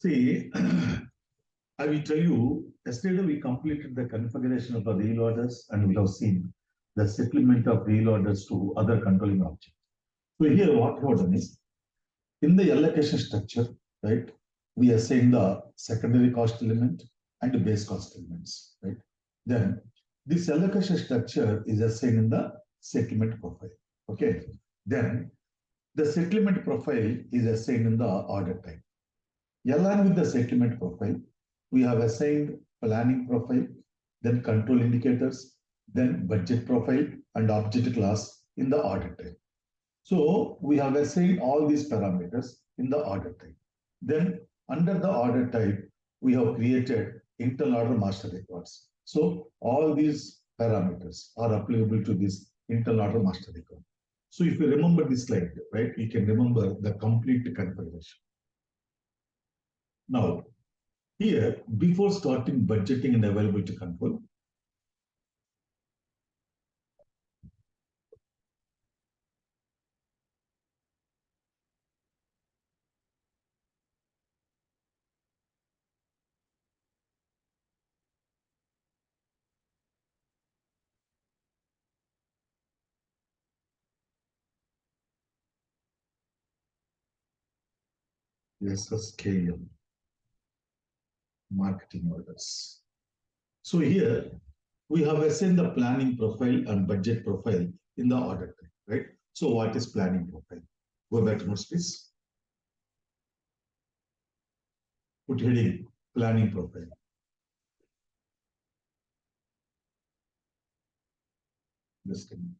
See, I will tell you, yesterday we completed the configuration of the real orders and we have seen the settlement of real orders to other controlling objects. So here what we have done is, in the allocation structure, right, we assign the secondary cost element and the base cost elements, right? Then this allocation structure is assigned in the settlement profile, okay? Then the settlement profile is assigned in the order type. Along with the settlement profile, we have assigned planning profile, then control indicators, then budget profile and object class in the order type. So we have assigned all these parameters in the order type. Then under the order type, we have created internal order master records. So all these parameters are applicable to this internal order master record. So if you remember this slide, right, you can remember the complete configuration. Now, here, before starting budgeting and availability control, SSKM, marketing orders. So here, we have assigned the planning profile and budget profile in the order type, right? So what is planning profile? Go back to notes, please. Put heading, planning profile. Just a minute.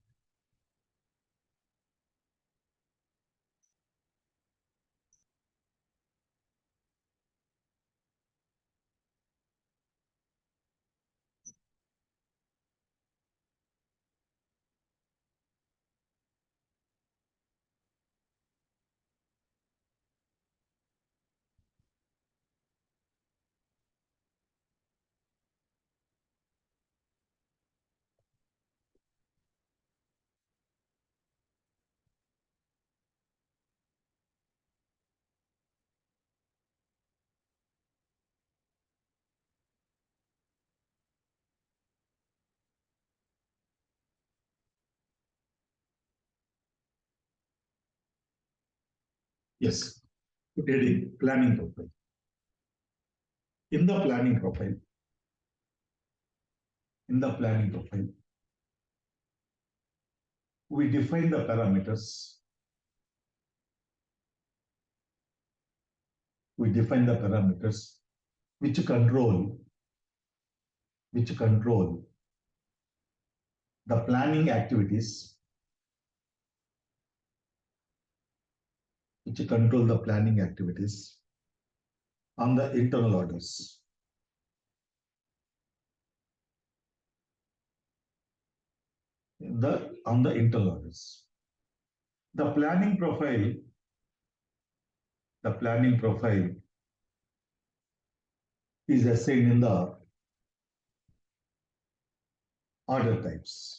Yes, put heading, planning profile. In the planning profile, we define the parameters. We define the parameters which control the planning activities, on the internal orders. On the internal orders. The planning profile is assigned in the order types.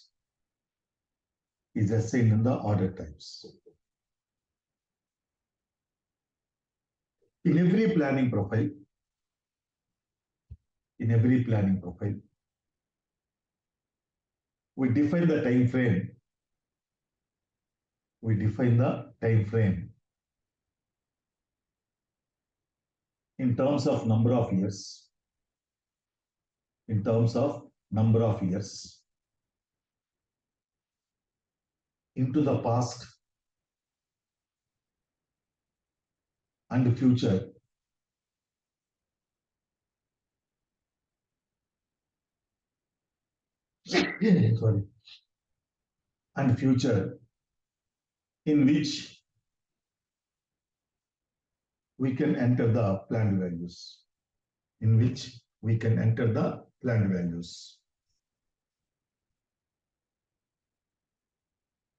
In every planning profile, we define the time frame. In terms of number of years. Into the past and the future. Sorry. And future, in which we can enter the planned values.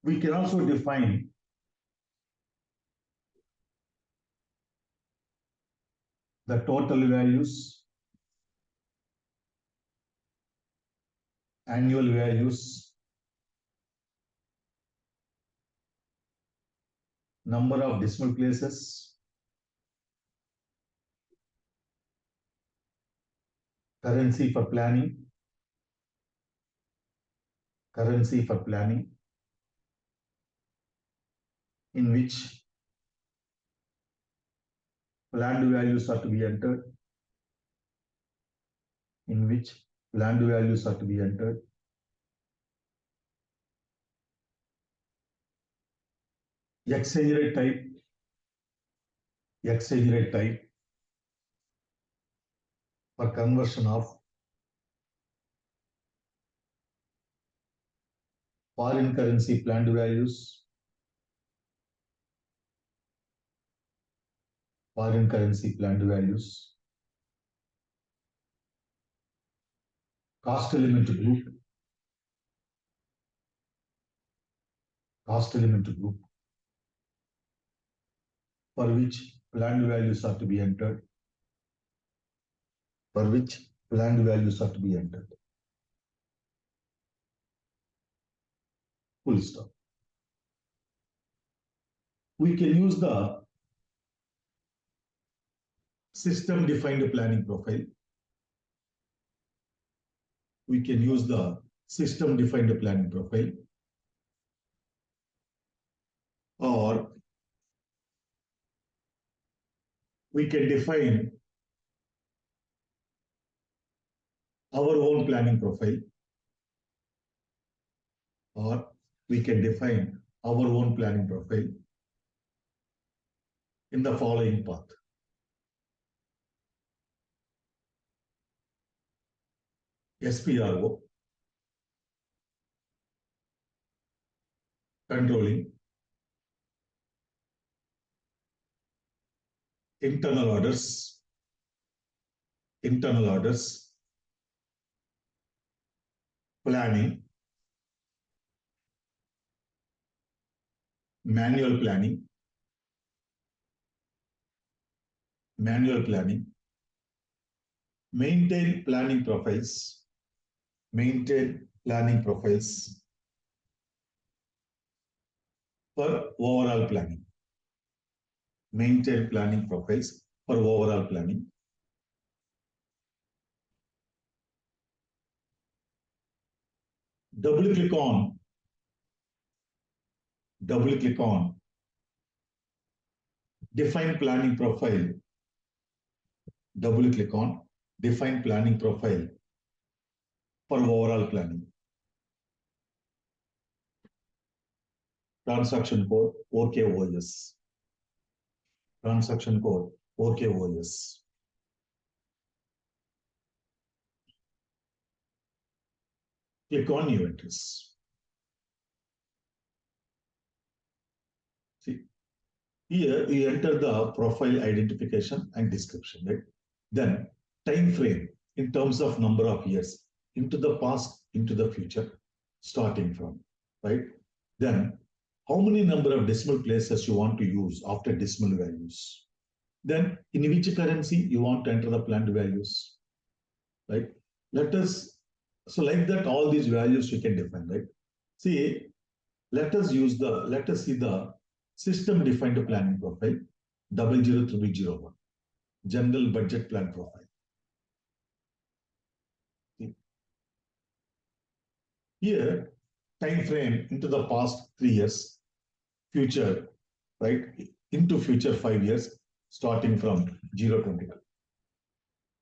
We can also define the total values, annual values, number of decimal places, currency for planning, in which planned values are to be entered, exchange rate type for conversion of foreign currency planned values, cost element group, for which planned values are to be entered, full stop. We can use the system defined planning profile. Or we can define our own planning profile, in the following path. SPRO, controlling, internal orders, planning, manual planning, maintain planning profiles, for overall planning. Double click on define planning profile. For overall planning. Transaction code OKOS. Click on new entries. See, here you enter the profile identification and description, right? Then time frame in terms of number of years, into the past, into the future, starting from, right? Then how many number of decimal places you want to use after decimal values. Then in which currency you want to enter the planned values, right? So like that, all these values you can define, right? See, let us see the system defined planning profile 00301, general budget plan profile. See. Here, time frame into the past 3 years, future, right? Into future 5 years, starting from 022.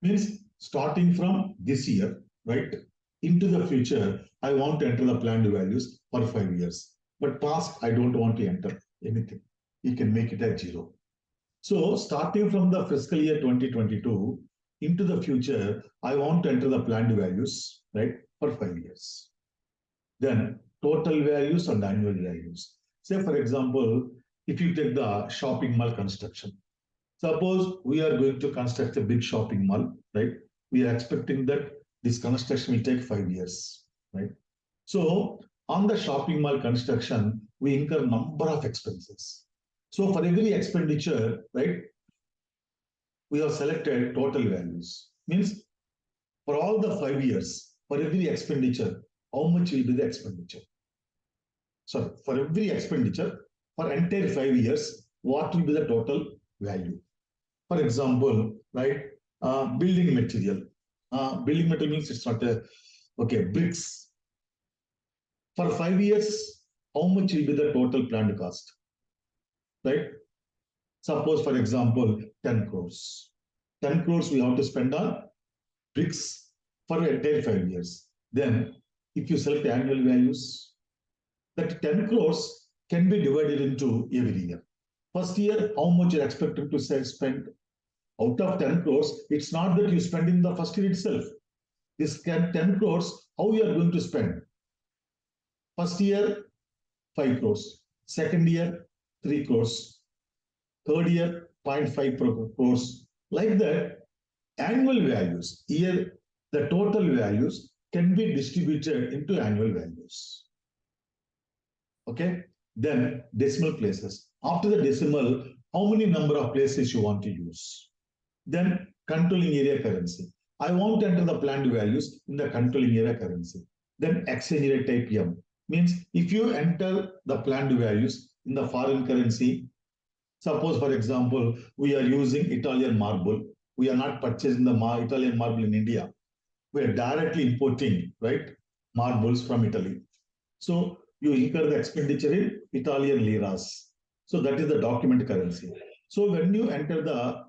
Means starting from this year, right? Into the future, I want to enter the planned values for 5 years. But past, I don't want to enter anything. You can make it at 0. So starting from the fiscal year 2022 into the future, I want to enter the planned values, right, for 5 years. Then total values and annual values. Say, for example, if you take the shopping mall construction, suppose we are going to construct a big shopping mall, right? We are expecting that this construction will take 5 years, right? So on the shopping mall construction, we incur number of expenses. So for every expenditure, right, we have selected total values. Means for all the 5 years, for every expenditure, how much will be the expenditure? Sorry, for every expenditure, for entire 5 years, what will be the total value? For example, right, building material, Building material means it's not a, okay, bricks. For 5 years, how much will be the total planned cost? Right? Suppose, for example, 10 crores. 10 crores we have to spend on bricks for a entire 5 years. Then, if you select annual values, that 10 crores can be divided into every year. First year, how much you're expected to spend? Out of 10 crores, it's not that you spend in the first year itself. This 10 crores, how you are going to spend? First year, 5 crores. Second year, 3 crores. Third year, 0.5 crores. Like that, annual values, here the total values can be distributed into annual values. Okay, then decimal places. After the decimal, how many number of places you want to use? Then controlling area currency. I want to enter the planned values in the controlling area currency. Then exchange rate type M means if you enter the planned values in the foreign currency, suppose for example, we are using Italian marble. We are not purchasing the Italian marble in India. We are directly importing, right, marbles from Italy. So you incur the expenditure in Italian liras. So that is the document currency. So when you enter the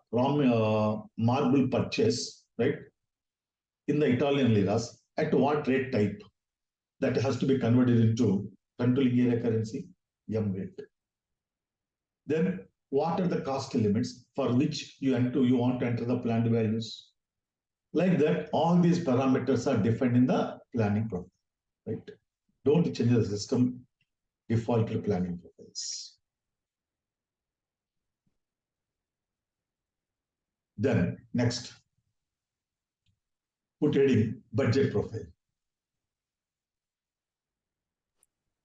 marble purchase, right, in the Italian liras, at what rate type? That has to be converted into controlling area currency, M rate. Then what are the cost elements for which you want to enter the planned values? Like that, all these parameters are defined in the planning profile, right? Don't change the system default planning profiles. Then next, put heading budget profile.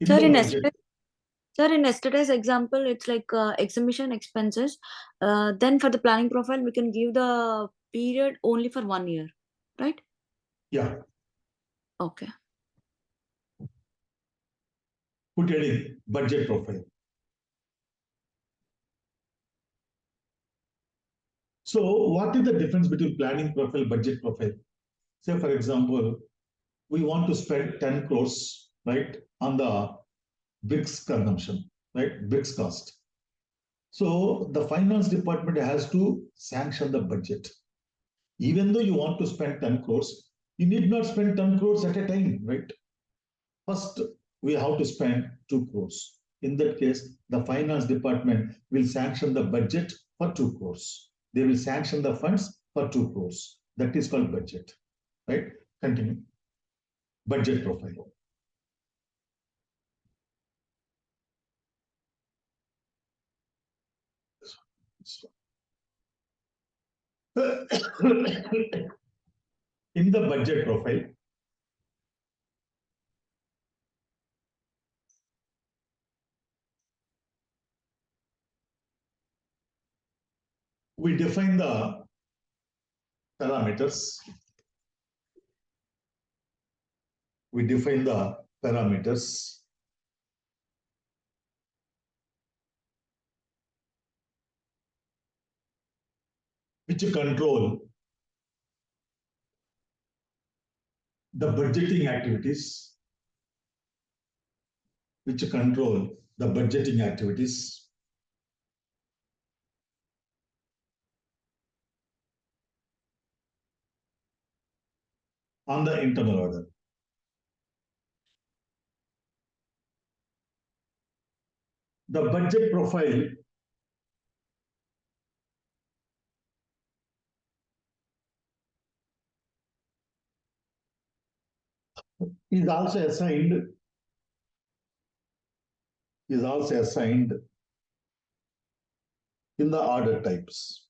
Sir, in yesterday's example, it's like exhibition expenses. Then for the planning profile, we can give the period only for 1 year, right? Yeah. Okay. Put heading budget profile. So what is the difference between planning profile, budget profile? Say, for example, we want to spend 10 crores, right, on the bricks consumption, right, bricks cost. So the finance department has to sanction the budget. Even though you want to spend 10 crores, you need not spend 10 crores at a time, right? First, we have to spend 2 crores. In that case, the finance department will sanction the budget for 2 crores. They will sanction the funds for 2 crores. That is called budget, right? Continue. Budget profile. In the budget profile, we define the parameters. We define the parameters. Which control the budgeting activities, which control the budgeting activities. On the internal order. The budget profile is also assigned in the order types.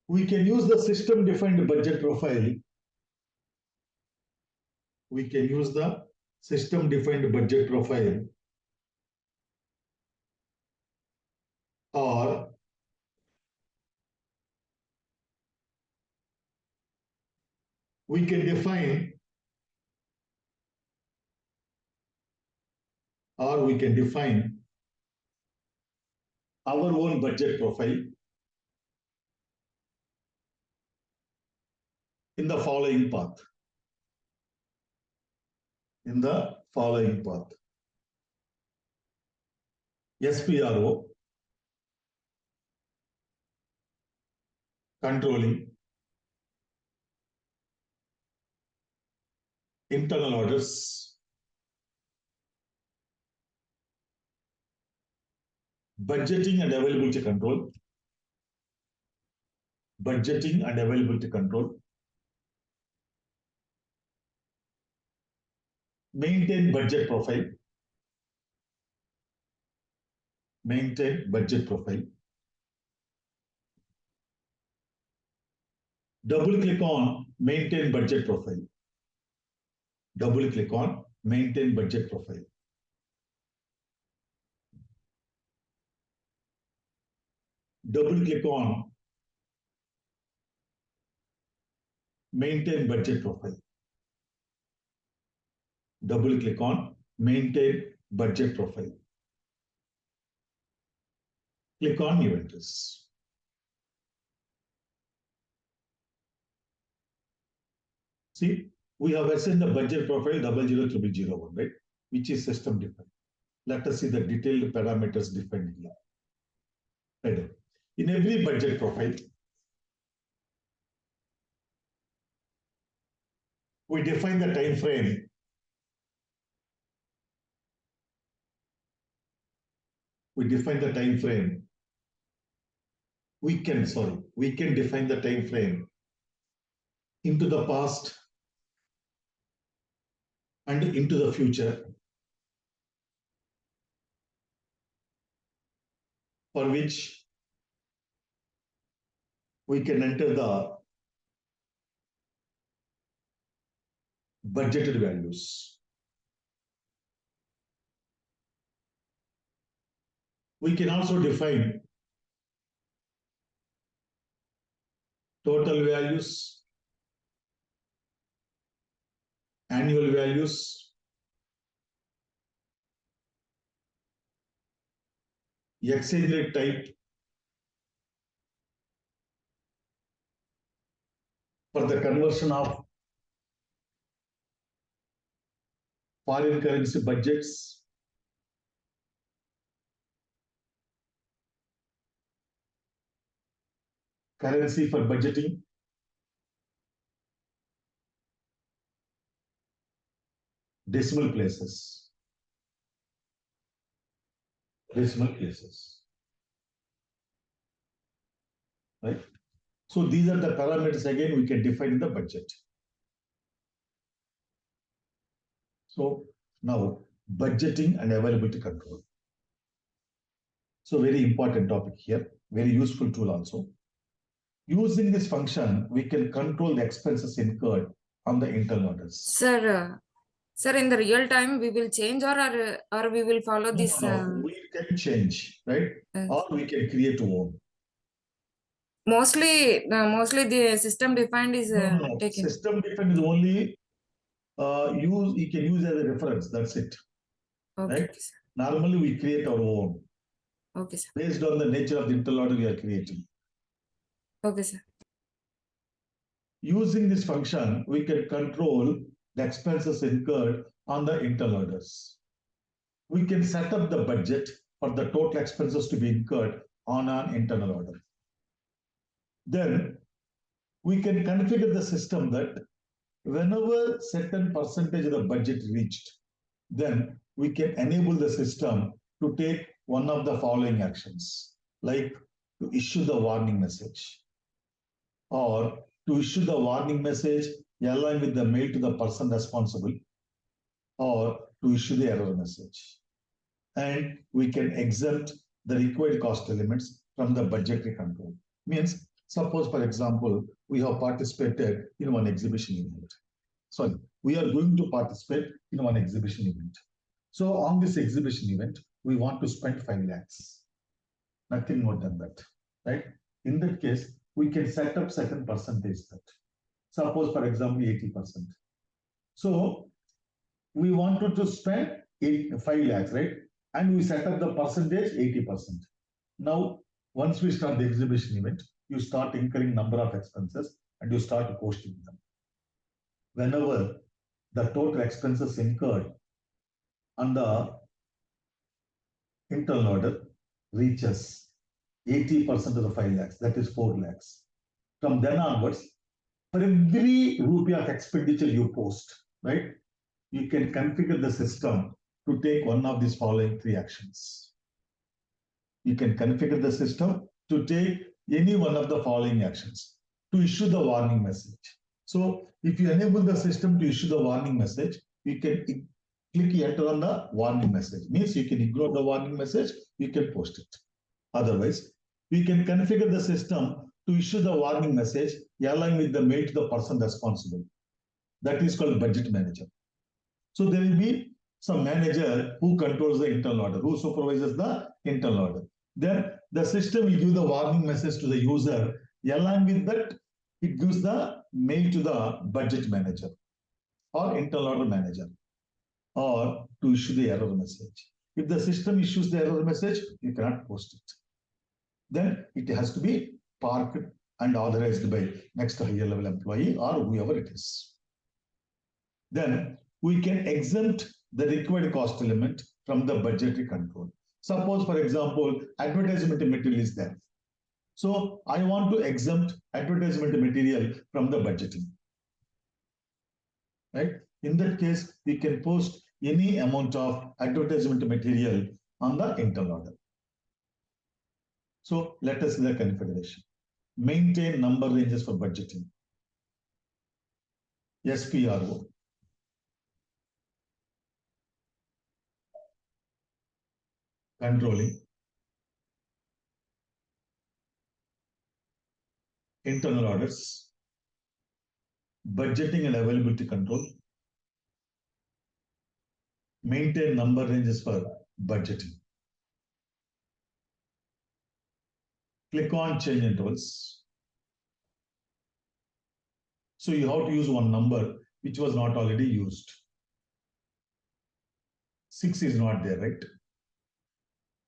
We can use the system defined budget profile. We can use the system defined budget profile or we can define our own budget profile in the following path. In the following path. SPRO, controlling, internal orders, budgeting and availability control, budgeting and availability control, maintain budget profile, maintain budget profile. Double click on maintain budget profile. Double click on maintain budget profile. Double click on maintain budget profile. Double click on maintain budget profile. Click on new entries. See, we have assigned the budget profile 00001, right? Which is system defined. Let us see the detailed parameters defined here. Right. In every budget profile, we define the time frame. We define the time frame. We can define the time frame into the past and into the future, for which we can enter the budgeted values. We can also define total values, annual values, exchange rate type, for the conversion of foreign currency budgets, currency for budgeting, decimal places. Decimal places. Right? So these are the parameters again we can define in the budget. So now budgeting and availability control. So very important topic here, very useful tool also. Using this function, we can control the expenses incurred on the internal orders. Sir, in the real time, we will change or we will follow this. No, we can change, right? Or we can create our own. Mostly the system defined is taken. System defined is only you can use as a reference. That's it. Okay, Right? sir. Normally we create our own. Okay, sir. Based on the nature of the internal order we are creating. Okay, sir. Using this function, we can control the expenses incurred on the internal orders. We can set up the budget for the total expenses to be incurred on an internal order. Then we can configure the system that whenever certain percentage of the budget reached, then we can enable the system to take one of the following actions, like to issue the warning message, or to issue the warning message along with the mail to the person responsible, or to issue the error message. And we can exempt the required cost elements from the budgetary control. Means, suppose, for example, we have participated in one exhibition event. Sorry, we are going to participate in one exhibition event. So on this exhibition event, we want to spend 5 lakhs. Nothing more than that, right? In that case, we can set up certain percentage that. Suppose, for example, 80%. So we wanted to spend 5 lakhs, right? And we set up the percentage 80%. Now, once we start the exhibition event, you start incurring number of expenses and you start posting them. whenever the total expenses incurred on the internal order reaches 80% of the 5 lakhs, that is 4 lakhs. From then onwards, for every rupee of expenditure you post, right, you can configure the system to take one of these following 3 actions. You can configure the system to take any one of the following actions. To issue the warning message. So if you enable the system to issue the warning message, you can click enter on the warning message. Means you can ignore the warning message, you can post it. Otherwise, we can configure the system to issue the warning message along with the mail to the person responsible. That is called budget manager. So there will be some manager who controls the internal order, who supervises the internal order. Then the system will give the warning message to the user. Along with that, it gives the mail to the budget manager or internal order manager, or to issue the error message. If the system issues the error message, you cannot post it. Then it has to be parked and authorized by next higher level employee or whoever it is. Then we can exempt the required cost element from the budgetary control. Suppose, for example, advertisement material is there. So I want to exempt advertisement material from the budgeting. Right? In that case, we can post any amount of advertisement material on the internal order. So let us see the configuration. Maintain number ranges for budgeting. SPRO. Controlling. Internal orders. Budgeting and availability control. Maintain number ranges for budgeting. Click on change intervals. So you have to use one number which was not already used. 6 is not there, right?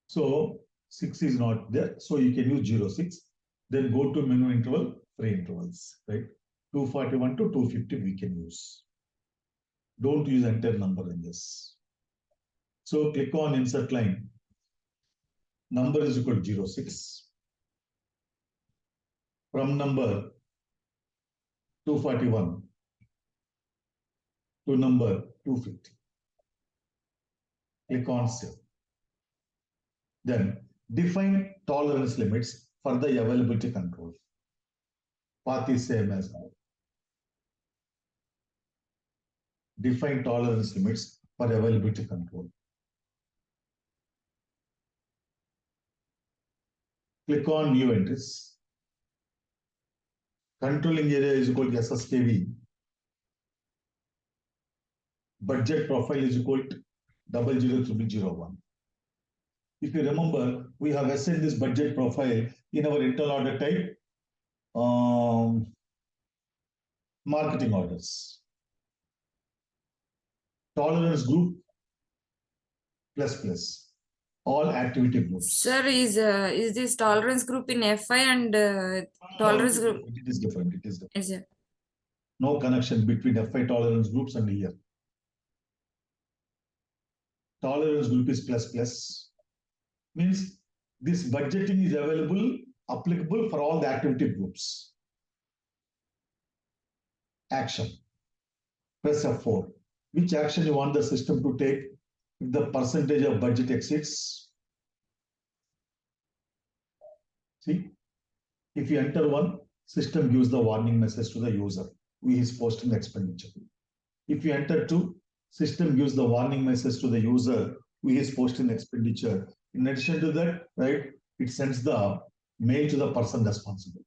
So 6 is not there. So you can use 06. Then go to menu interval, free intervals, right? 241 to 250 we can use. Don't use entire number ranges. So click on insert line. Number is equal to 06. From number 241 to number 250. Click on save. Then define tolerance limits for the availability control. Path is same as now. Define tolerance limits for availability control. Click on new entries. Controlling area is equal to SSKV. Budget profile is equal to 000001. If you remember, we have assigned this budget profile in our internal order type, marketing orders. Tolerance group plus all activity groups. Sir, is this tolerance group in FI and tolerance No, group? it is different. It is different. Yes, sir. No connection between FI tolerance groups and here. Tolerance group is plus. Means this budgeting is applicable for all the activity groups. Action. Press F4. Which action you want the system to take if the percentage of budget exceeds? See, if you enter 1, system gives the warning message to the user who is posting the expenditure. If you enter 2, system gives the warning message to the user who is posting expenditure. In addition to that, right, it sends the mail to the person responsible.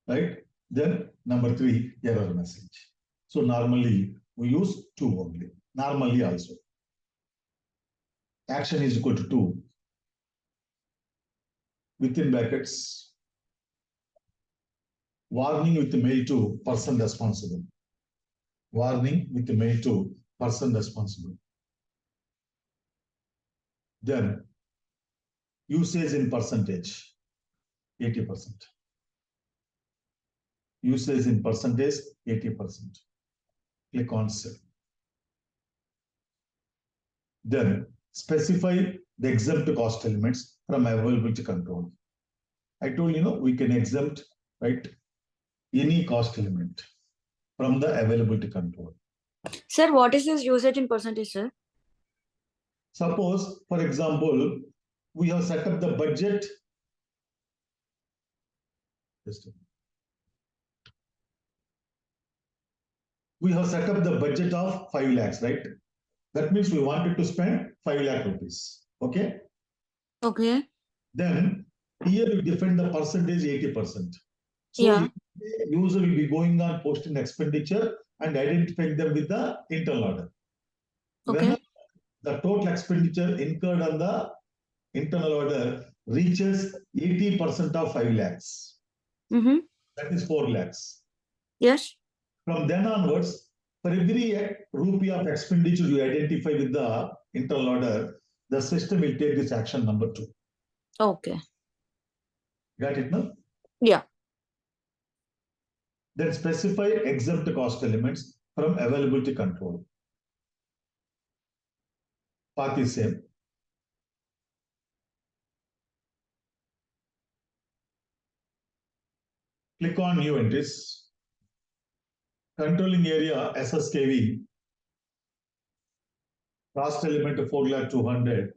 Right? Then number 3, error message. So normally we use 2 only. Normally also. Action is equal to 2. Within brackets, warning with the mail to person responsible. Warning with the mail to person responsible. Then usage in percentage, 80%. Usage in percentage, 80%. Click on Sell. Then specify the exempt cost elements from availability control. I told we can exempt, right, any cost element from the availability control. Sir, what is this usage in percentage, sir? Suppose, for example, we have set up the budget. Just a minute. We have set up the budget of 5 lakhs, right? That means we wanted to spend 5 lakh rupees. Okay. Okay. Then here we define the percentage 80%. So Yeah. user will be going on posting expenditure and identifying them with the internal order. Okay. When the total expenditure incurred on the internal order reaches 80% of 5 lakhs. Mm-hmm. That is 4 lakhs. Yes. From then onwards, for every rupee of expenditure you identify with the internal order, the system will take this action number 2. Okay. Got it now? Yeah. Then specify exempt cost elements from availability control. Path is same. Click on new entries. Controlling area SSKV. Cost element of 4,200,000.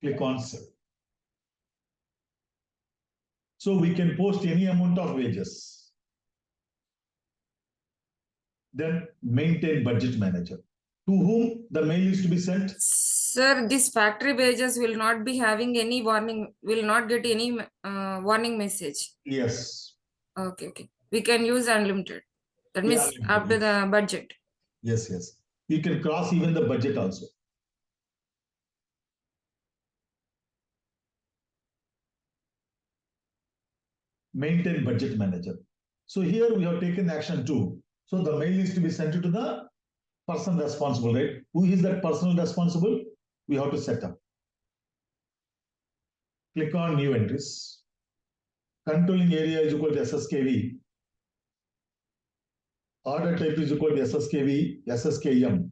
Click on sell. So we can post any amount of wages. Then maintain budget manager. To whom the mail is to be sent? Sir, this factory wages will not be having any warning, will not get any warning message. Yes. Okay. We can use unlimited. That means unlimited, after yes. the budget. Yes. You can cross even the budget also. Maintain budget manager. So here we have taken action 2. So the mail is to be sent to the person responsible, right? Who is that person responsible? We have to set up. Click on new entries. Controlling area is equal to SSKV. Order type is equal to SSKV, SSKM.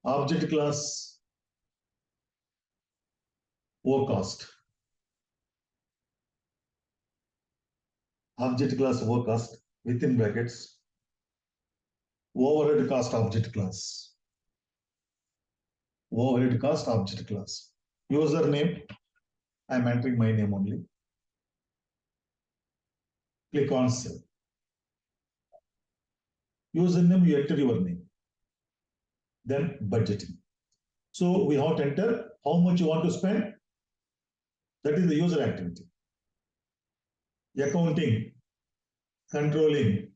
Object class O cost. Object class O cost within brackets. Overhead cost object class. Overhead cost object class. Username, I'm entering my name only. Click on save. Username, you enter your name. Then budgeting. So we have to enter how much you want to spend. That is the user activity. Accounting, controlling,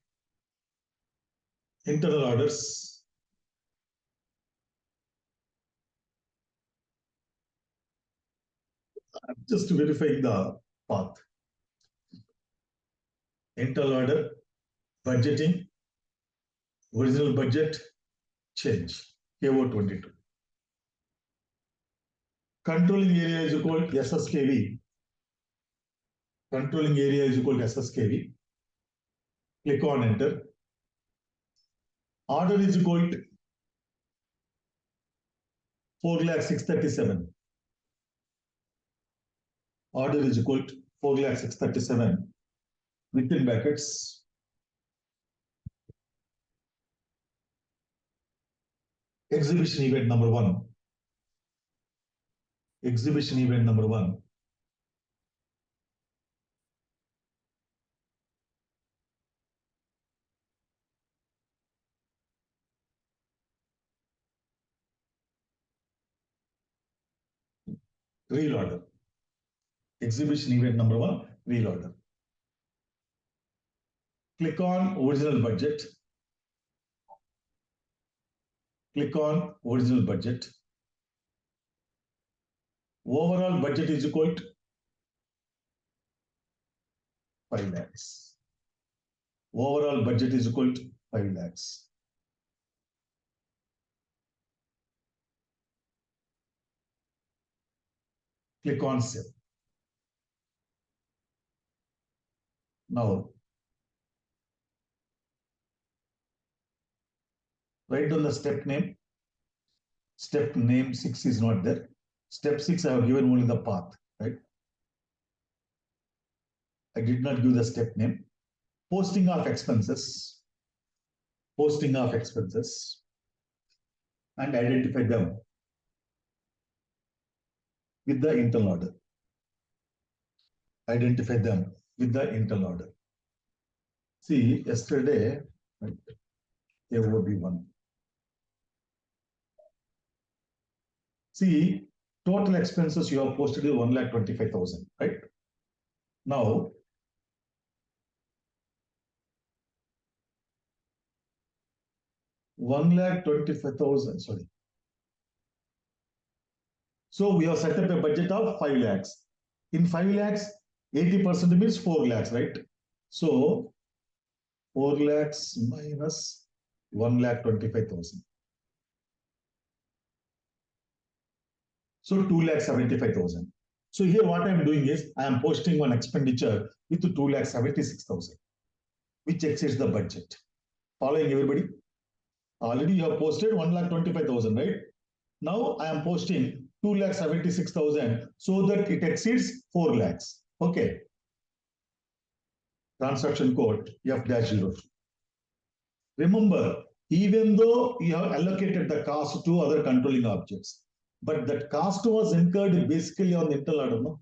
internal orders. Just verifying the path. Internal order, budgeting, original budget, change, KO22. Controlling area is equal to SSKV. Controlling area is equal to SSKV. Click on enter. Order is equal to 4,637,000. Order is equal to 4,637,000 within brackets. Exhibition event number 1. Exhibition event number 1. Real order. Exhibition event number 1, real order. Click on original budget. Click on original budget. Overall budget is equal to 5 lakhs. Overall budget is equal to 5 lakhs. Click on save. Now, write down the step name. Step name 6 is not there. Step 6, I have given only the path, right? I did not give the step name. Posting of expenses. Posting of expenses. And identify them with the internal order. Identify them with the internal order. See, yesterday, right, there will be one. See, total expenses you have posted is 1,25,000, right? Now, $1,25,000, sorry. So we have set up a budget of 5 lakhs. In 5 lakhs, 80% means 4 lakhs, right? So 4 lakhs minus 1,25,000. So 2,75,000. So here what I am doing is I am posting one expenditure with 2,76,000, which exceeds the budget. Following everybody? Already you have posted 1,25,000, right? Now I am posting 2,76,000 so that it exceeds 4 lakhs. Okay. Transaction code F-0. Remember, even though you have allocated the cost to other controlling objects, but that cost was incurred basically on the internal order, no?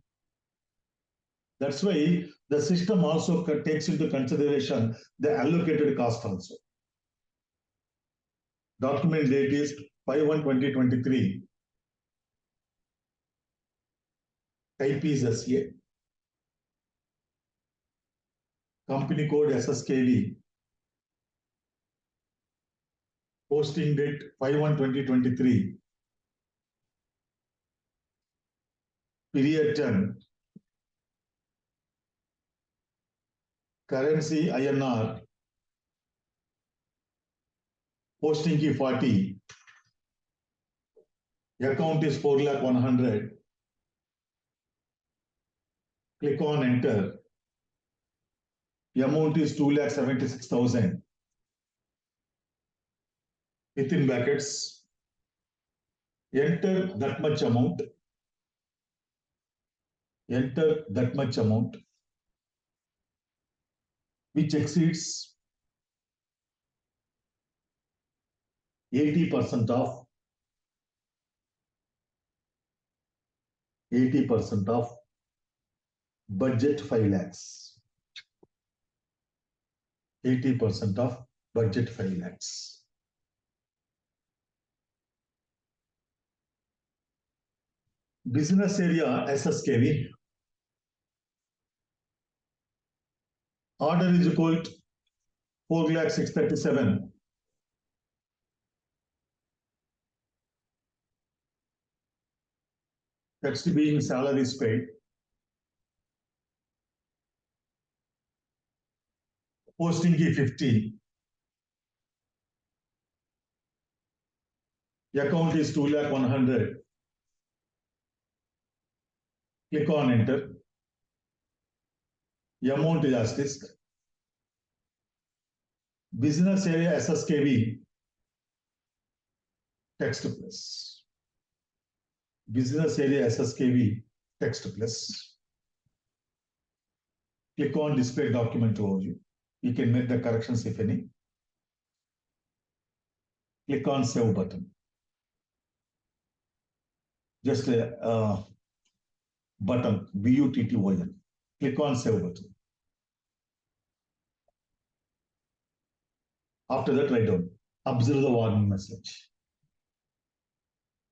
That's why the system also takes into consideration the allocated cost also. Document date is 5/1/2023. Type is SCA. Company code SSKV. Posting date 5/1/2023. Period 10. Currency INR. Posting key 40. Account is 4,100,000. Click on enter. The amount is 2,76,000. Within brackets, enter that much amount. Enter that much amount, which exceeds 80% of 80% of budget 5 lakhs. 80% of budget 5 lakhs. Business area SSKV. Order is equal to 4,637,000. Text being salaries paid. Posting key 50. The account is 2,100,000. Click on enter. The amount is asterisk. Business area SSKV. Text plus. Business area SSKV. Text plus. Click on display document overview. You can make the corrections if any. Click on save button. Just a button, BUTTON. Click on save button. After that, write down, observe the warning message.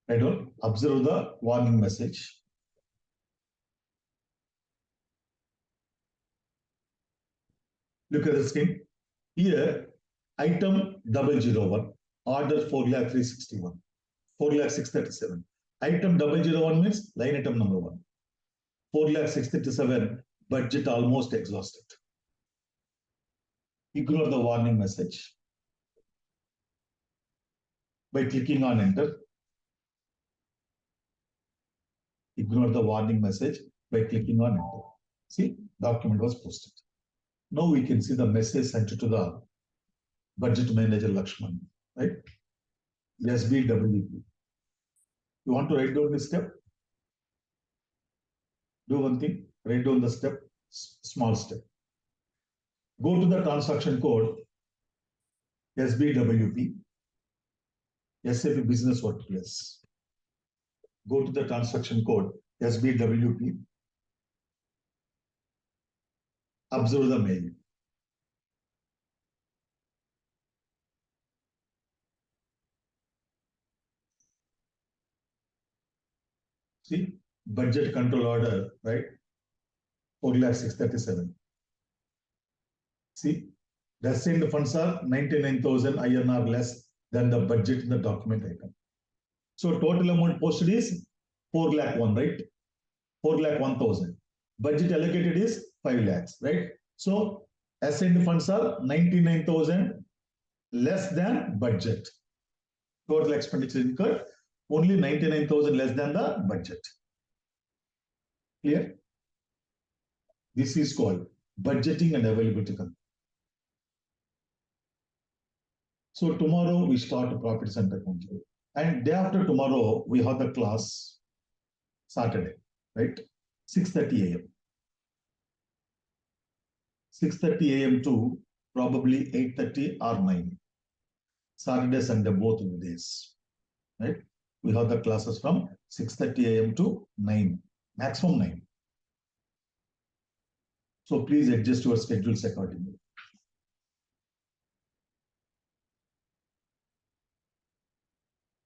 Write down, observe the warning message. Look at the screen. Here, item 001, order 4,361, 4,637. Item 001 means line item number 1. 4,637, budget almost exhausted. Ignore the warning message by clicking on enter. Ignore the warning message by clicking on enter. See, document was posted. Now we can see the message sent to the budget manager Lakshman, right? SBWP. You want to write down this step? Do one thing, write down the step, small step. Go to the transaction code, SBWP, SAP Business Workplace. Go to the transaction code, SBWP. Observe the mail. See, budget control order, right? 4,637,000. See, the assigned funds are 99,000 INR less than the budget in the document item. So total amount posted is 4,01,000, right? 4,01,000. Budget allocated is 5 lakhs, right? So assigned funds are 99,000 less than budget. Total expenditure incurred only 99,000 less than the budget. Clear? This is called budgeting and availability control. So tomorrow we start profit center control. And day after tomorrow, we have the class Saturday, right? 6:30 a.m. 6:30 a.m. to probably 8:30 or 9. Saturday, Sunday, both of the days, right? We have the classes from 6:30 a.m. to 9, maximum 9. So please adjust your schedules accordingly.